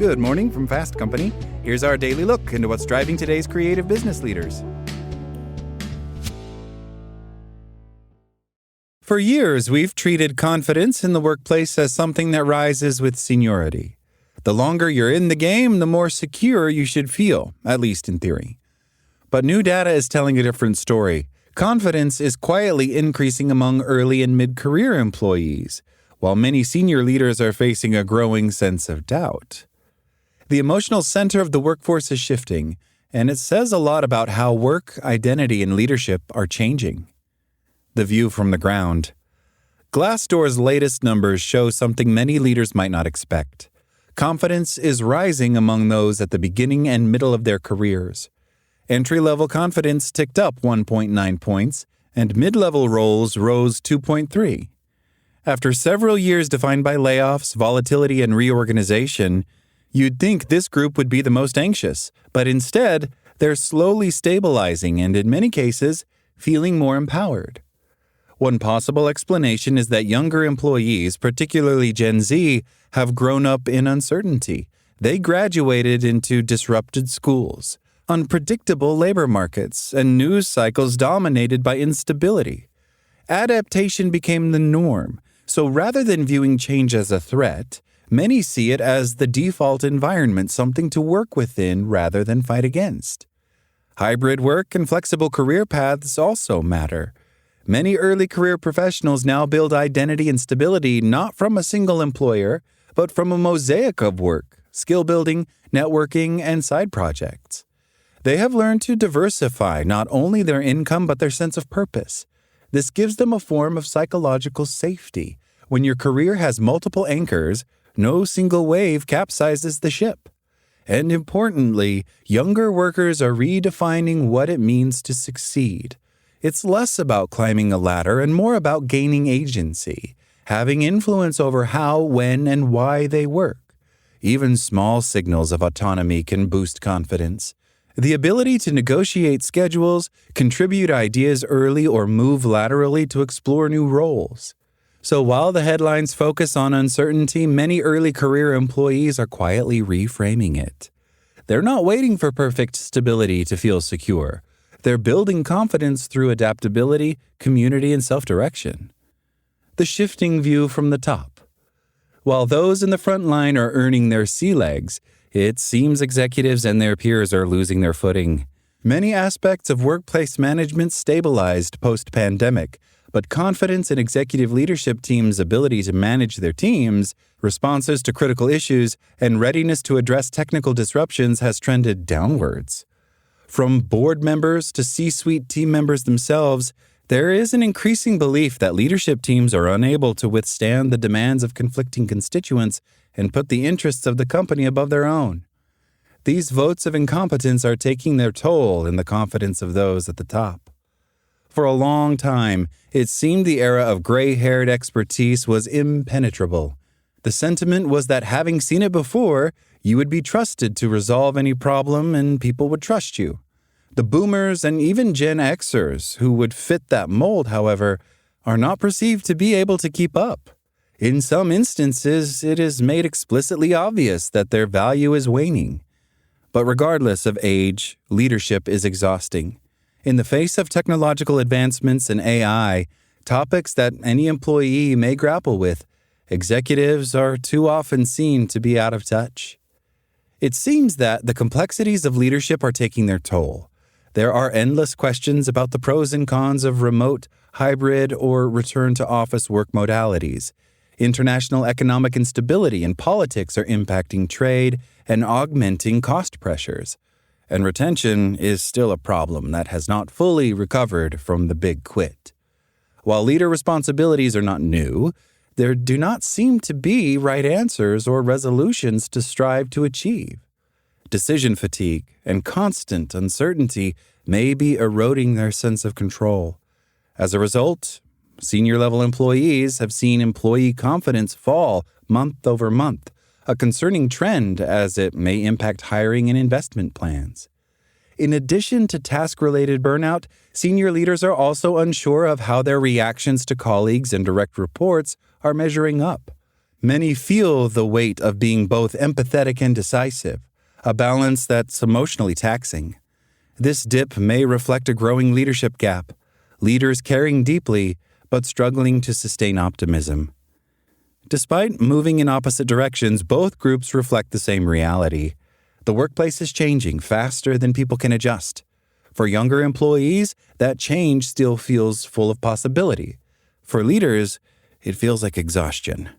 Good morning from Fast Company. Here's our daily look into what's driving today's creative business leaders. For years, we've treated confidence in the workplace as something that rises with seniority. The longer you're in the game, the more secure you should feel, at least in theory. But new data is telling a different story. Confidence is quietly increasing among early and mid-career employees, while many senior leaders are facing a growing sense of doubt. The emotional center of the workforce is shifting, and it says a lot about how work, identity, and leadership are changing. The view from the ground. Glassdoor's latest numbers show something many leaders might not expect. Confidence is rising among those at the beginning and middle of their careers. Entry-level confidence ticked up 1.9 points, and mid-level roles rose 2.3. After several years defined by layoffs, volatility, and reorganization, you'd think this group would be the most anxious, but instead, they're slowly stabilizing and, in many cases, feeling more empowered. One possible explanation is that younger employees, particularly Gen Z, have grown up in uncertainty. They graduated into disrupted schools, unpredictable labor markets, and news cycles dominated by instability. Adaptation became the norm, so rather than viewing change as a threat, many see it as the default environment, something to work within rather than fight against. Hybrid work and flexible career paths also matter. Many early career professionals now build identity and stability not from a single employer, but from a mosaic of work, skill building, networking, and side projects. They have learned to diversify not only their income but their sense of purpose. This gives them a form of psychological safety. When your career has multiple anchors, no single wave capsizes the ship. And importantly, younger workers are redefining what it means to succeed. It's less about climbing a ladder and more about gaining agency, having influence over how, when, and why they work. Even small signals of autonomy can boost confidence. The ability to negotiate schedules, contribute ideas early, or move laterally to explore new roles. So while the headlines focus on uncertainty, many early career employees are quietly reframing it. They're not waiting for perfect stability to feel secure. They're building confidence through adaptability, community, and self-direction. The shifting view from the top. While those in the front line are earning their sea legs, it seems executives and their peers are losing their footing. Many aspects of workplace management stabilized post-pandemic, but confidence in executive leadership teams' ability to manage their teams, responses to critical issues, and readiness to address technical disruptions has trended downwards. From board members to C-suite team members themselves, there is an increasing belief that leadership teams are unable to withstand the demands of conflicting constituents and put the interests of the company above their own. These votes of incompetence are taking their toll in the confidence of those at the top. For a long time, it seemed the era of gray-haired expertise was impenetrable. The sentiment was that having seen it before, you would be trusted to resolve any problem and people would trust you. The boomers and even Gen Xers who would fit that mold, however, are not perceived to be able to keep up. In some instances, it is made explicitly obvious that their value is waning. But regardless of age, leadership is exhausting. In the face of technological advancements and AI, topics that any employee may grapple with, executives are too often seen to be out of touch. It seems that the complexities of leadership are taking their toll. There are endless questions about the pros and cons of remote, hybrid, or return-to-office work modalities. International economic instability and politics are impacting trade and augmenting cost pressures. And retention is still a problem that has not fully recovered from the big quit. While leader responsibilities are not new, there do not seem to be right answers or resolutions to strive to achieve. Decision fatigue and constant uncertainty may be eroding their sense of control. As a result, senior-level employees have seen employee confidence fall month over month, a concerning trend as it may impact hiring and investment plans. In addition to task-related burnout, senior leaders are also unsure of how their reactions to colleagues and direct reports are measuring up. Many feel the weight of being both empathetic and decisive, a balance that's emotionally taxing. This dip may reflect a growing leadership gap, leaders caring deeply but struggling to sustain optimism. Despite moving in opposite directions, both groups reflect the same reality. The workplace is changing faster than people can adjust. For younger employees, that change still feels full of possibility. For leaders, it feels like exhaustion.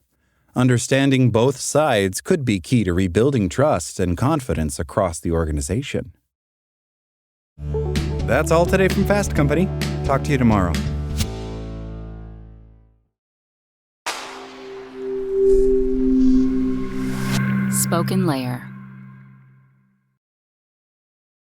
Understanding both sides could be key to rebuilding trust and confidence across the organization. That's all today from Fast Company. Talk to you tomorrow. Spoken Layer.